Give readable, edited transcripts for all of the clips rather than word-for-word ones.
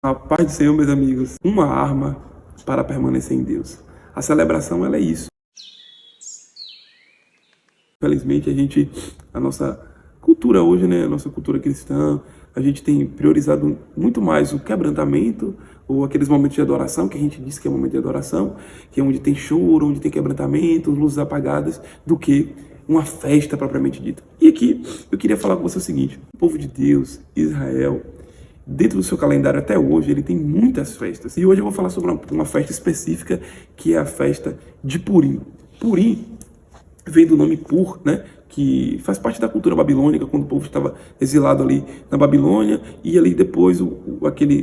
A paz do Senhor, meus amigos, uma arma para permanecer em Deus. A celebração, ela é isso. Infelizmente, a nossa cultura hoje, né, a nossa cultura cristã, a gente tem priorizado muito mais o quebrantamento, ou aqueles momentos de adoração, que a gente diz que é momento de adoração, que é onde tem choro, onde tem quebrantamento, luzes apagadas, do que uma festa propriamente dita. E aqui, eu queria falar com você o seguinte: o povo de Deus, Israel, dentro do seu calendário até hoje, ele tem muitas festas. E hoje eu vou falar sobre uma festa específica, que é a festa de Purim. Purim vem do nome Pur, né? Que faz parte da cultura babilônica, quando o povo estava exilado ali na Babilônia, e ali depois o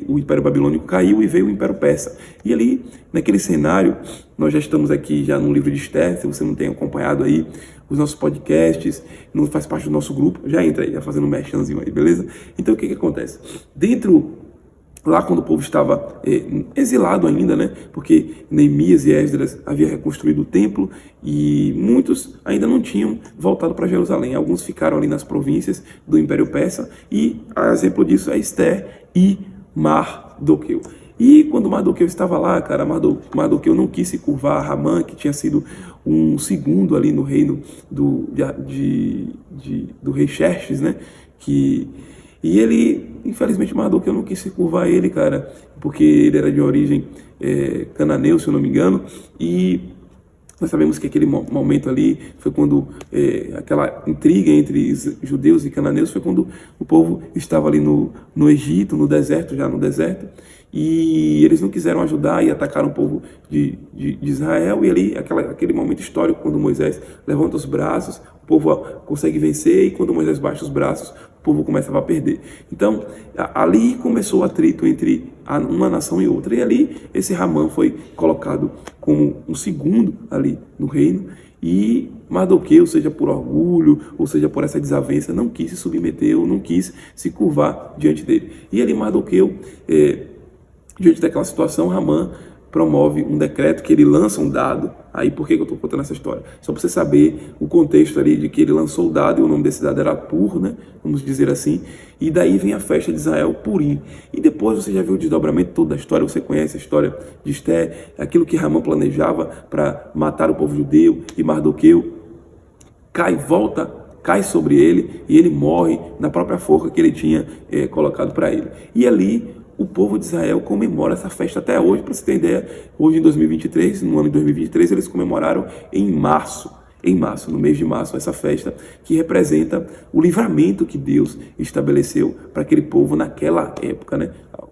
Império Babilônico caiu e veio o Império Persa. E ali, naquele cenário, nós já estamos aqui já no livro de Esther. Se você não tem acompanhado aí os nossos podcasts, não faz parte do nosso grupo, já entra aí, já fazendo um merchanzinho aí, beleza? Então o que acontece? Lá quando o povo estava exilado ainda, né? Porque Neemias e Esdras haviam reconstruído o templo e muitos ainda não tinham voltado para Jerusalém. Alguns ficaram ali nas províncias do Império Persa, e a exemplo disso é Esther e Mardoqueu. E quando Mardoqueu estava lá, cara, Mardoqueu não quis se curvar a Hamã, que tinha sido um segundo ali no reino do rei Xerxes, né? E ele, infelizmente, Mardoqueu não quis se curvar a ele, cara, porque ele era de origem cananeu, se eu não me engano, e nós sabemos que aquele momento ali foi quando aquela intriga entre judeus e cananeus foi quando o povo estava ali no Egito, no deserto, e eles não quiseram ajudar e atacaram o povo de Israel. E ali, aquele momento histórico, quando Moisés levanta os braços, o povo consegue vencer, e quando Moisés baixa os braços, o povo começava a perder. Então, ali começou o atrito entre uma nação e outra, e ali esse Ramã foi colocado como um segundo ali no reino, e Mardoqueu, seja por orgulho, ou seja por essa desavença, não quis se submeter, ou não quis se curvar diante dele. E ali Mardoqueu, diante daquela situação, Ramã promove um decreto, que ele lança um dado. Aí, por que eu estou contando essa história? Só para você saber o contexto ali de que ele lançou o dado, e o nome desse dado era Pur, né? Vamos dizer assim. E daí vem a festa de Israel, Purim. E depois você já viu o desdobramento todo da história, você conhece a história de Esther, aquilo que Ramã planejava para matar o povo judeu, e Mardoqueu cai sobre ele, e ele morre na própria forca que ele tinha colocado para ele. E ali o povo de Israel comemora essa festa até hoje. Para você ter ideia, hoje em 2023, no ano de 2023, eles comemoraram em março, no mês de março, essa festa que representa o livramento que Deus estabeleceu para aquele povo naquela época, né?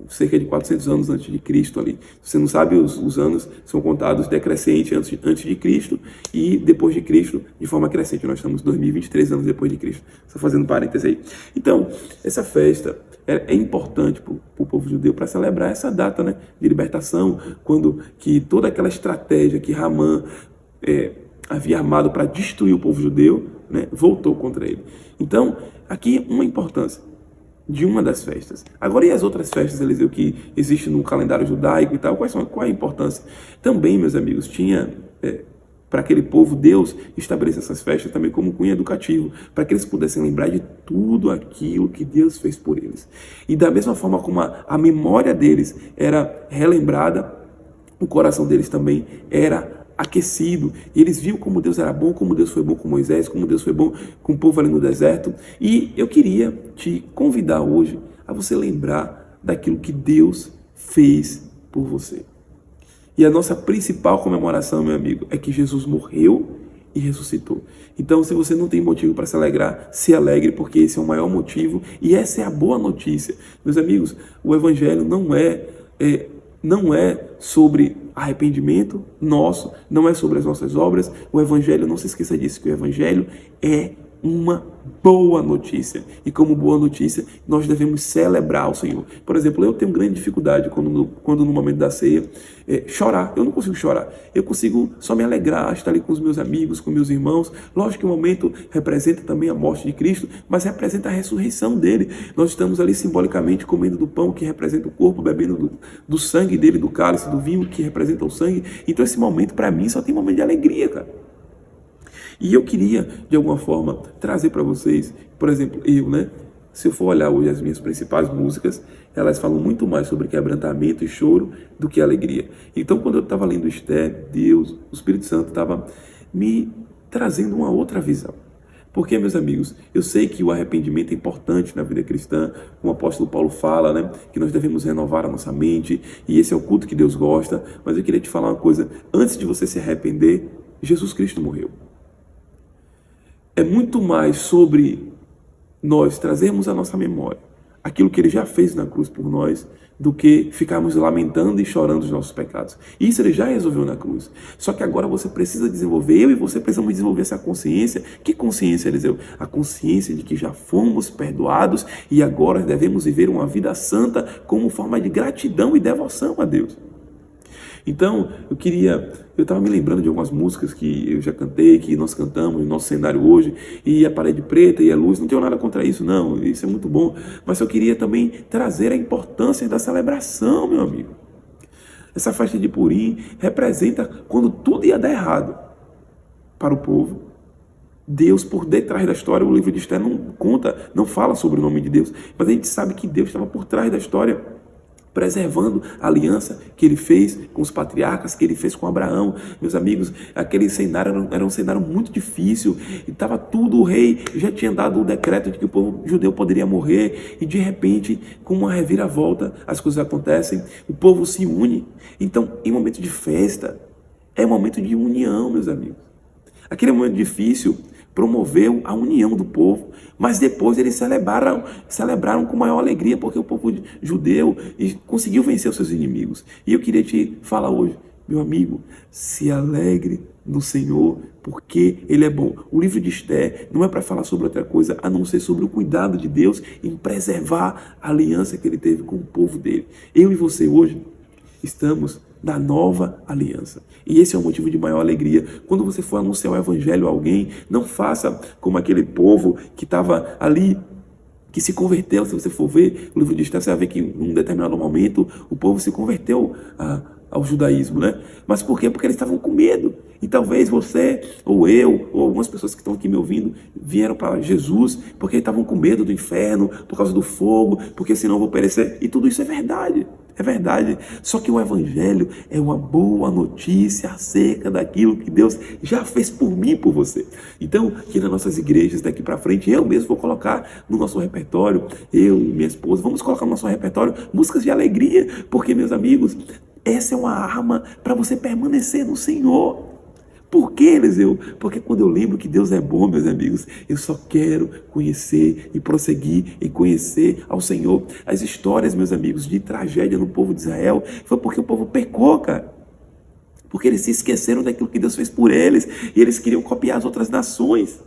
Cerca de 400 anos antes de Cristo ali. Se você não sabe, os anos são contados decrescente antes de Cristo e depois de Cristo de forma crescente. Nós estamos 2023 anos depois de Cristo. Só fazendo parênteses aí. Então, essa festa é importante para o povo judeu para celebrar essa data, né, de libertação, quando que toda aquela estratégia que Ramã havia armado para destruir o povo judeu, né, voltou contra ele. Então, aqui uma importância de uma das festas. Agora, e as outras festas, Eliseu, que existem no calendário judaico e tal? Qual é a importância? Também, meus amigos, tinha para aquele povo, Deus estabeleceu essas festas também como cunho educativo, para que eles pudessem lembrar de tudo aquilo que Deus fez por eles. E da mesma forma como a memória deles era relembrada, o coração deles também era aquecido, e eles viam como Deus era bom, como Deus foi bom com Moisés, como Deus foi bom com o povo ali no deserto. E eu queria te convidar hoje a você lembrar daquilo que Deus fez por você. E a nossa principal comemoração, meu amigo, é que Jesus morreu e ressuscitou. Então, se você não tem motivo para se alegrar, se alegre, porque esse é o maior motivo, e essa é a boa notícia. Meus amigos, o Evangelho não é sobre arrependimento nosso, não é sobre as nossas obras. O Evangelho, não se esqueça disso, que o Evangelho é uma boa notícia. E como boa notícia, nós devemos celebrar o Senhor. Por exemplo, eu tenho grande dificuldade quando no momento da ceia, chorar. Eu não consigo chorar. Eu consigo só me alegrar, estar ali com os meus amigos, com meus irmãos. Lógico que o momento representa também a morte de Cristo, mas representa a ressurreição dele. Nós estamos ali simbolicamente comendo do pão, que representa o corpo, bebendo do sangue dele, do cálice, do vinho, que representa o sangue. Então esse momento, para mim, só tem momento de alegria, cara. E eu queria, de alguma forma, trazer para vocês, por exemplo, se eu for olhar hoje as minhas principais músicas, elas falam muito mais sobre quebrantamento e choro do que alegria. Então, quando eu estava lendo Esther, Deus, o Espírito Santo estava me trazendo uma outra visão. Porque, meus amigos, eu sei que o arrependimento é importante na vida cristã, como o apóstolo Paulo fala, né, que nós devemos renovar a nossa mente, e esse é o culto que Deus gosta, mas eu queria te falar uma coisa, antes de você se arrepender, Jesus Cristo morreu. É muito mais sobre nós trazermos à nossa memória aquilo que Ele já fez na cruz por nós, do que ficarmos lamentando e chorando os nossos pecados. Isso Ele já resolveu na cruz. Só que agora você precisa desenvolver, eu e você precisamos desenvolver essa consciência. Que consciência, Eliseu? A consciência de que já fomos perdoados e agora devemos viver uma vida santa como forma de gratidão e devoção a Deus. Então, eu estava me lembrando de algumas músicas que eu já cantei, que nós cantamos no nosso cenário hoje, e a parede preta e a luz, não tenho nada contra isso não, isso é muito bom, mas eu queria também trazer a importância da celebração, meu amigo. Essa festa de Purim representa quando tudo ia dar errado para o povo. Deus, por detrás da história, o livro de Esther não fala sobre o nome de Deus, mas a gente sabe que Deus estava por trás da história, preservando a aliança que Ele fez com os patriarcas, que Ele fez com Abraão. Meus amigos, aquele cenário era um cenário muito difícil, e estava tudo, o rei já tinha dado o decreto de que o povo judeu poderia morrer, e de repente, com uma reviravolta, as coisas acontecem, o povo se une. Então, em momento de festa, é um momento de união, meus amigos. Aquele momento difícil promoveu a união do povo, mas depois eles celebraram com maior alegria, porque o povo judeu conseguiu vencer os seus inimigos. E eu queria te falar hoje, meu amigo, se alegre no Senhor, porque Ele é bom. O livro de Esther não é para falar sobre outra coisa, a não ser sobre o cuidado de Deus em preservar a aliança que Ele teve com o povo dele. Eu e você hoje estamos da nova aliança. E esse é o motivo de maior alegria. Quando você for anunciar o evangelho a alguém, não faça como aquele povo que estava ali, que se converteu. Se você for ver o livro de Esther, você vai ver que em um determinado momento o povo se converteu ao judaísmo, né? Mas por quê? Porque eles estavam com medo. E talvez você, ou eu, ou algumas pessoas que estão aqui me ouvindo, vieram para Jesus porque estavam com medo do inferno, por causa do fogo, porque senão eu vou perecer. E tudo isso é verdade. É verdade. Só que o evangelho é uma boa notícia acerca daquilo que Deus já fez por mim e por você. Então, aqui nas nossas igrejas, daqui para frente, eu mesmo vou colocar no nosso repertório, eu e minha esposa, vamos colocar no nosso repertório músicas de alegria, porque, meus amigos, essa é uma arma para você permanecer no Senhor. Por quê, Eliseu? Porque quando eu lembro que Deus é bom, meus amigos, eu só quero conhecer e prosseguir em conhecer ao Senhor. As histórias, meus amigos, de tragédia no povo de Israel foi porque o povo pecou, cara. Porque eles se esqueceram daquilo que Deus fez por eles e eles queriam copiar as outras nações.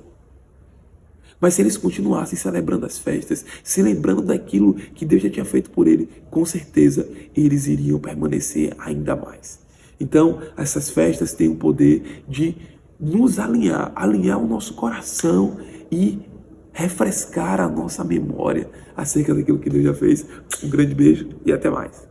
Mas se eles continuassem celebrando as festas, se lembrando daquilo que Deus já tinha feito por eles, com certeza eles iriam permanecer ainda mais. Então, essas festas têm o poder de nos alinhar o nosso coração e refrescar a nossa memória acerca daquilo que Deus já fez. Um grande beijo e até mais.